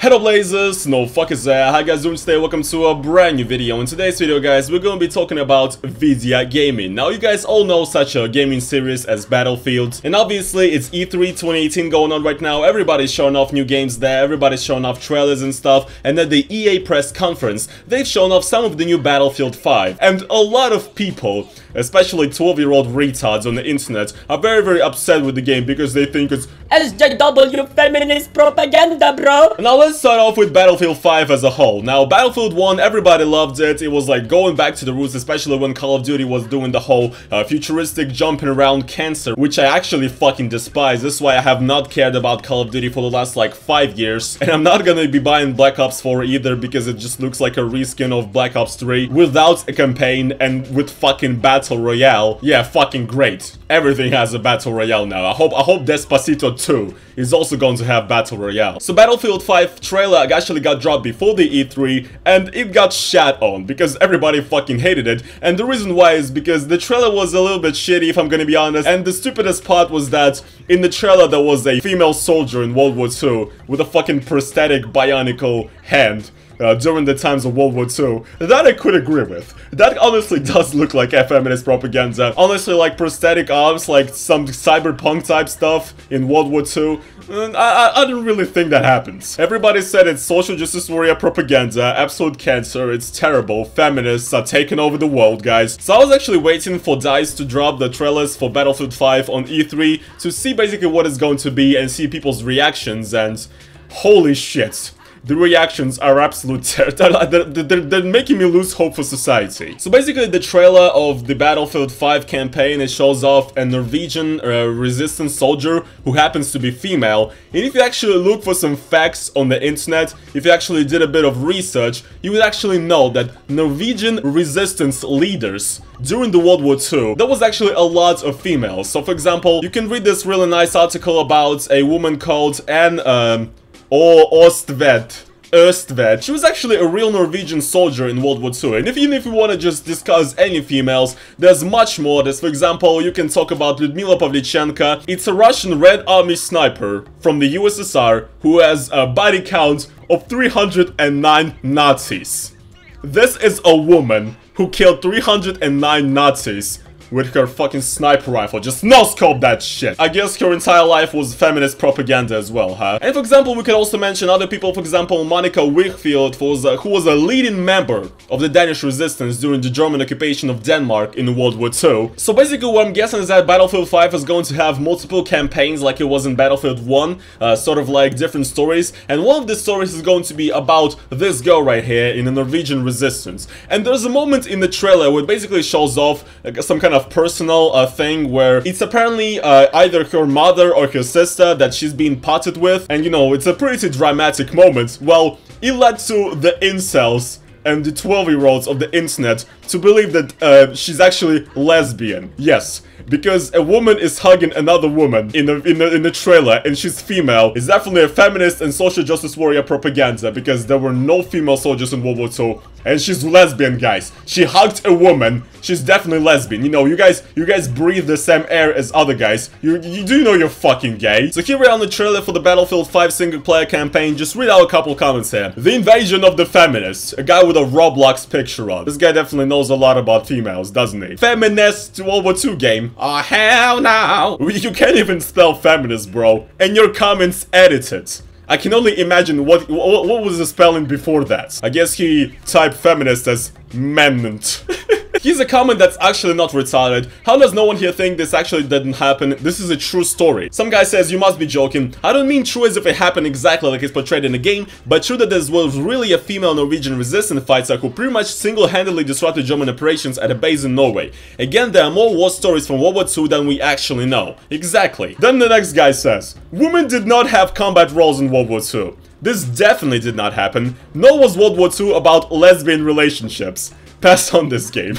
Hello Blazers, no fuck is there, how you guys doing today? Welcome to a brand new video. In today's video guys, we're going to be talking about video gaming. Now you guys all know such a gaming series as Battlefield, and obviously it's E3 2018 going on right now. Everybody's showing off new games there, everybody's showing off trailers and stuff, and at the EA press conference, they've shown off some of the new Battlefield 5, and a lot of people, especially 12-year-old retards on the internet, are very upset with the game because they think it's SJW feminist propaganda, bro. Now let's start off with Battlefield 5 as a whole. Now Battlefield 1, everybody loved it. It was like going back to the roots, especially when Call of Duty was doing the whole futuristic jumping around cancer, which I actually fucking despise. This is why I have not cared about Call of Duty for the last like 5 years, and I'm not gonna be buying Black Ops 4 either because it just looks like a reskin of Black Ops 3 without a campaign and with fucking Battle Royale. Yeah, fucking great. Everything has a Battle Royale now. I hope Despacito 2 is also going to have Battle Royale. So Battlefield 5 trailer actually got dropped before the E3 and it got shat on because everybody fucking hated it, and the reason why is because the trailer was a little bit shitty, if I'm gonna be honest, and the stupidest part was that in the trailer there was a female soldier in World War II with a fucking prosthetic bionicle hand. During the times of World War II, that I could agree with. That honestly does look like feminist propaganda. Honestly, like prosthetic arms, like some cyberpunk type stuff in World War II. I don't really think that happens. Everybody said it's social justice warrior propaganda, absolute cancer, it's terrible, feminists are taking over the world, guys. So I was actually waiting for DICE to drop the trailers for Battlefield 5 on E3 to see basically what it's going to be and see people's reactions, and holy shit. The reactions are absolute they're making me lose hope for society. So basically the trailer of the Battlefield 5 campaign, it shows off a Norwegian resistance soldier who happens to be female. And if you actually look for some facts on the internet, if you actually did a bit of research, you would actually know that Norwegian resistance leaders during the World War II, there was actually a lot of females. So for example, you can read this really nice article about a woman called Anne Østvedt. She was actually a real Norwegian soldier in World War II, and even if you want to just discuss any females, there's much more. There's, for example, you can talk about Lyudmila Pavlichenko. It's a Russian Red Army sniper from the USSR who has a body count of 309 Nazis. This is a woman who killed 309 Nazis with her fucking sniper rifle. Just no-scope that shit. I guess her entire life was feminist propaganda as well, huh? And for example, we could also mention other people, for example, Monica Wichfield, who was a leading member of the Danish resistance during the German occupation of Denmark in World War II. So basically what I'm guessing is that Battlefield 5 is going to have multiple campaigns like it was in Battlefield 1, sort of like different stories, and one of the stories is going to be about this girl right here in the Norwegian resistance. And there's a moment in the trailer where it basically shows off some kind of personal thing where it's apparently either her mother or her sister that she's being potted with, and you know, it's a pretty dramatic moment. Well, it led to the incels and the 12-year-olds of the internet to believe that she's actually lesbian. Yes, because a woman is hugging another woman in the trailer and she's female. It's definitely a feminist and social justice warrior propaganda because there were no female soldiers in World War II, and she's lesbian, guys. She hugged a woman. She's definitely lesbian. You know, you guys breathe the same air as other guys. You do know you're fucking gay. So here we are on the trailer for the Battlefield 5 single-player campaign. Just read out a couple comments here. The invasion of the feminists. A guy with a Roblox picture on. This guy definitely knows a lot about females, doesn't he? Feminist World War II game. Oh, hell no. You can't even spell feminist, bro. And your comments edited. I can only imagine what was the spelling before that. I guess he typed feminist as menment. Here's a comment that's actually not retarded. How does no one here think this actually didn't happen? This is a true story. Some guy says, you must be joking. I don't mean true as if it happened exactly like it's portrayed in the game, but true that there was really a female Norwegian resistance fighter who pretty much single-handedly disrupted German operations at a base in Norway. Again, there are more war stories from World War II than we actually know. Exactly. Then the next guy says, women did not have combat roles in World War II. This definitely did not happen. Nor was World War II about lesbian relationships. Pass on this game.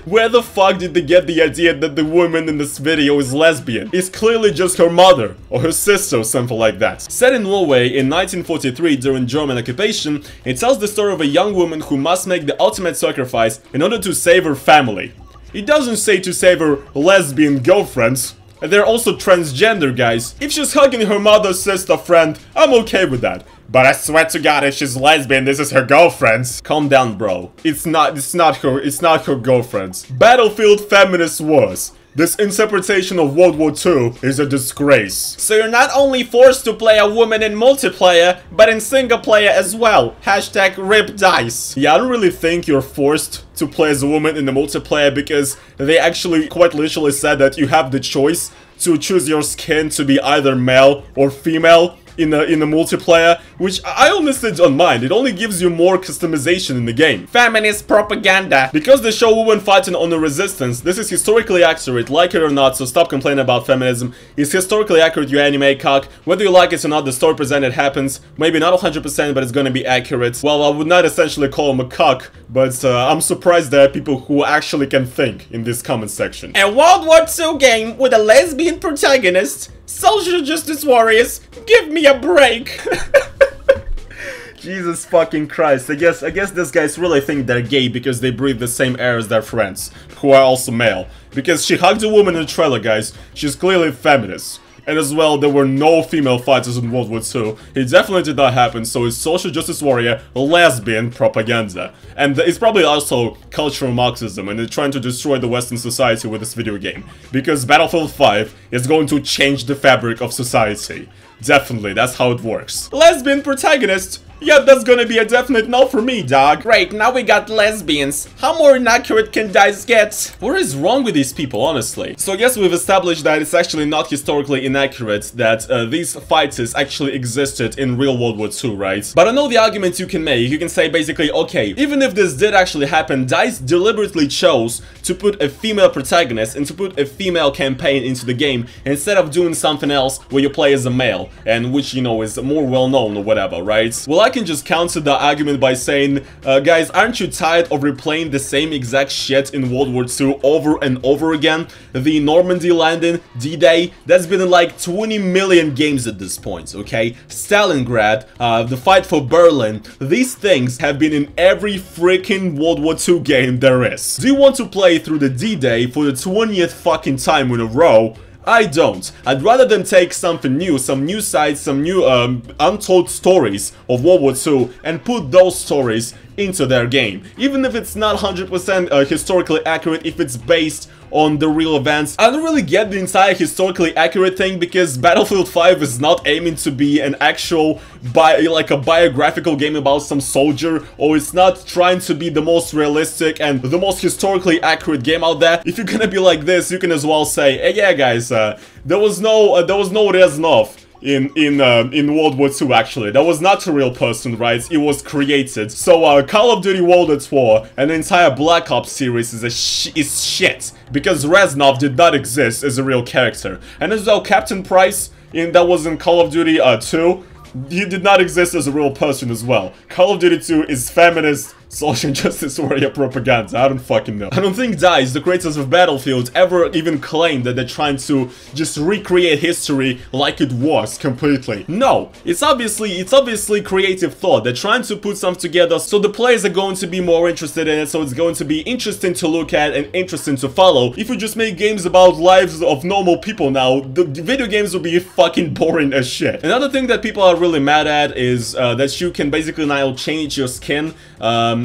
Where the fuck did they get the idea that the woman in this video is lesbian? It's clearly just her mother, or her sister, or something like that. Set in Norway in 1943 during German occupation, it tells the story of a young woman who must make the ultimate sacrifice in order to save her family. It doesn't say to save her lesbian girlfriends. And they're also transgender, guys. If she's hugging her mother, sister, friend, I'm okay with that. but I swear to God, if she's lesbian, this is her girlfriend. Calm down, bro. It's not her girlfriend. Battlefield Feminist was. This interpretation of World War II is a disgrace. So you're not only forced to play a woman in multiplayer, but in single player as well. Hashtag rip dice. Yeah, I don't really think you're forced to play as a woman in the multiplayer because they actually quite literally said that you have the choice to choose your skin to be either male or female in the multiplayer, which I honestly don't mind. It only gives you more customization in the game. Feminist propaganda. Because they show women fighting on the resistance, this is historically accurate, like it or not, so stop complaining about feminism. It's historically accurate, you anime cock. Whether you like it or not, the story presented happens. Maybe not 100%, but it's gonna be accurate. Well, I would not essentially call him a cock, but I'm surprised there are people who actually can think in this comment section. A World War II game with a lesbian protagonist. Social justice warriors, give me a break. Jesus fucking Christ. I guess these guys really think they're gay because they breathe the same air as their friends, who are also male. Because she hugged a woman in the trailer, guys. She's clearly feminist. And as well, there were no female fighters in World War II. It definitely did not happen, so it's social justice warrior, lesbian propaganda. And it's probably also cultural Marxism, and they're trying to destroy the Western society with this video game. Because Battlefield 5 is going to change the fabric of society. Definitely, that's how it works. Lesbian protagonist? Yeah, that's gonna be a definite no for me, dog. Great, now we got lesbians. How more inaccurate can dice get? What is wrong with these people, honestly? So I guess we've established that it's actually not historically inaccurate that these fighters actually existed in real World War II, right? But I know the argument you can make. You can say basically, okay, even if this did actually happen, DICE deliberately chose to put a female protagonist and to put a female campaign into the game instead of doing something else where you play as a male, and which, you know, is more well-known or whatever, right? Well, I can just counter the argument by saying, guys, aren't you tired of replaying the same exact shit in World War II over and over again? The Normandy landing, D-Day, that's been in like 20 million games at this point, okay? Stalingrad, the fight for Berlin, these things have been in every freaking World War II game there is. Do you want to play through the D-Day for the 20th fucking time in a row? I don't. I'd rather them take something new, some new sides, some new untold stories of World War II and put those stories into their game. Even if it's not 100% historically accurate, if it's based on the real events. I don't really get the entire historically accurate thing because Battlefield 5 is not aiming to be an actual like a biographical game about some soldier, or it's not trying to be the most realistic and the most historically accurate game out there. If you're gonna be like this, you can as well say, hey, yeah guys, there was no Reznov in World War II, actually. That was not a real person, right? It was created. So, Call of Duty World at War and the entire Black Ops series is shit. Because Reznov did not exist as a real character. And as well, Captain Price, that was in Call of Duty 2, he did not exist as a real person as well. Call of Duty 2 is feminist, social justice warrior propaganda. I don't fucking know. I don't think DICE, the creators of Battlefield, ever even claimed that they're trying to just recreate history like it was completely. No, it's obviously creative thought. They're trying to put something together so the players are going to be more interested in it, so it's going to be interesting to look at and interesting to follow. If you just make games about lives of normal people now, the video games will be fucking boring as shit. Another thing that people are really mad at is that you can basically now change your skin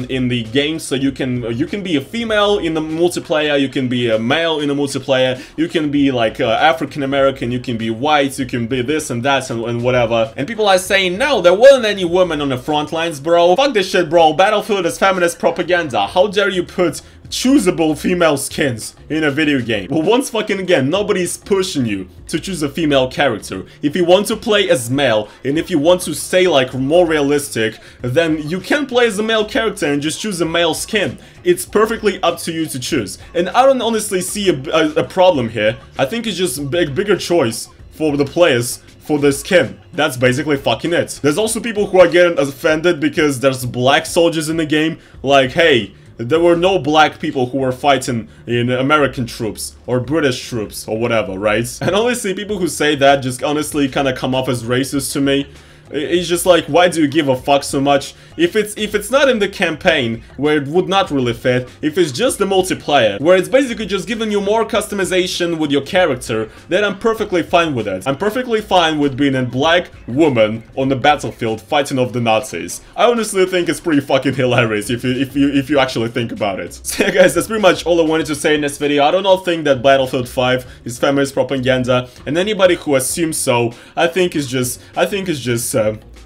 in the game, so you can be a female in the multiplayer, you can be a male in the multiplayer, you can be like African American, you can be white, you can be this and that and whatever. And people are saying, no, there wasn't any women on the front lines, bro. Fuck this shit, bro. Battlefield is feminist propaganda. How dare you put choosable female skins in a video game? Well, once fucking again, nobody's pushing you to choose a female character. If you want to play as male, and if you want to stay like more realistic, then you can play as a male character and just choose a male skin. It's perfectly up to you to choose. And I don't honestly see a problem here. I think it's just a bigger choice for the players for the skin. That's basically fucking it. There's also people who are getting offended because there's black soldiers in the game. Like, hey, there were no black people who were fighting in American troops or British troops or whatever, right? And honestly, people who say that just honestly kind of come off as racist to me. It's just like, why do you give a fuck so much? If it's not in the campaign, where it would not really fit, if it's just the multiplayer, where it's basically just giving you more customization with your character, then I'm perfectly fine with it. I'm perfectly fine with being a black woman on the battlefield fighting off the Nazis. I honestly think it's pretty fucking hilarious if you actually think about it. So yeah guys, that's pretty much all I wanted to say in this video. I do not think that Battlefield 5 is feminist propaganda, and anybody who assumes so, I think is just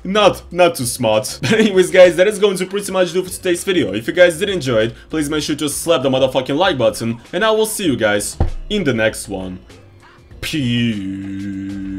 not too smart. But anyways guys, that is going to pretty much do for today's video. If you guys did enjoy it, please make sure to slap the motherfucking like button, and I will see you guys in the next one. Peace.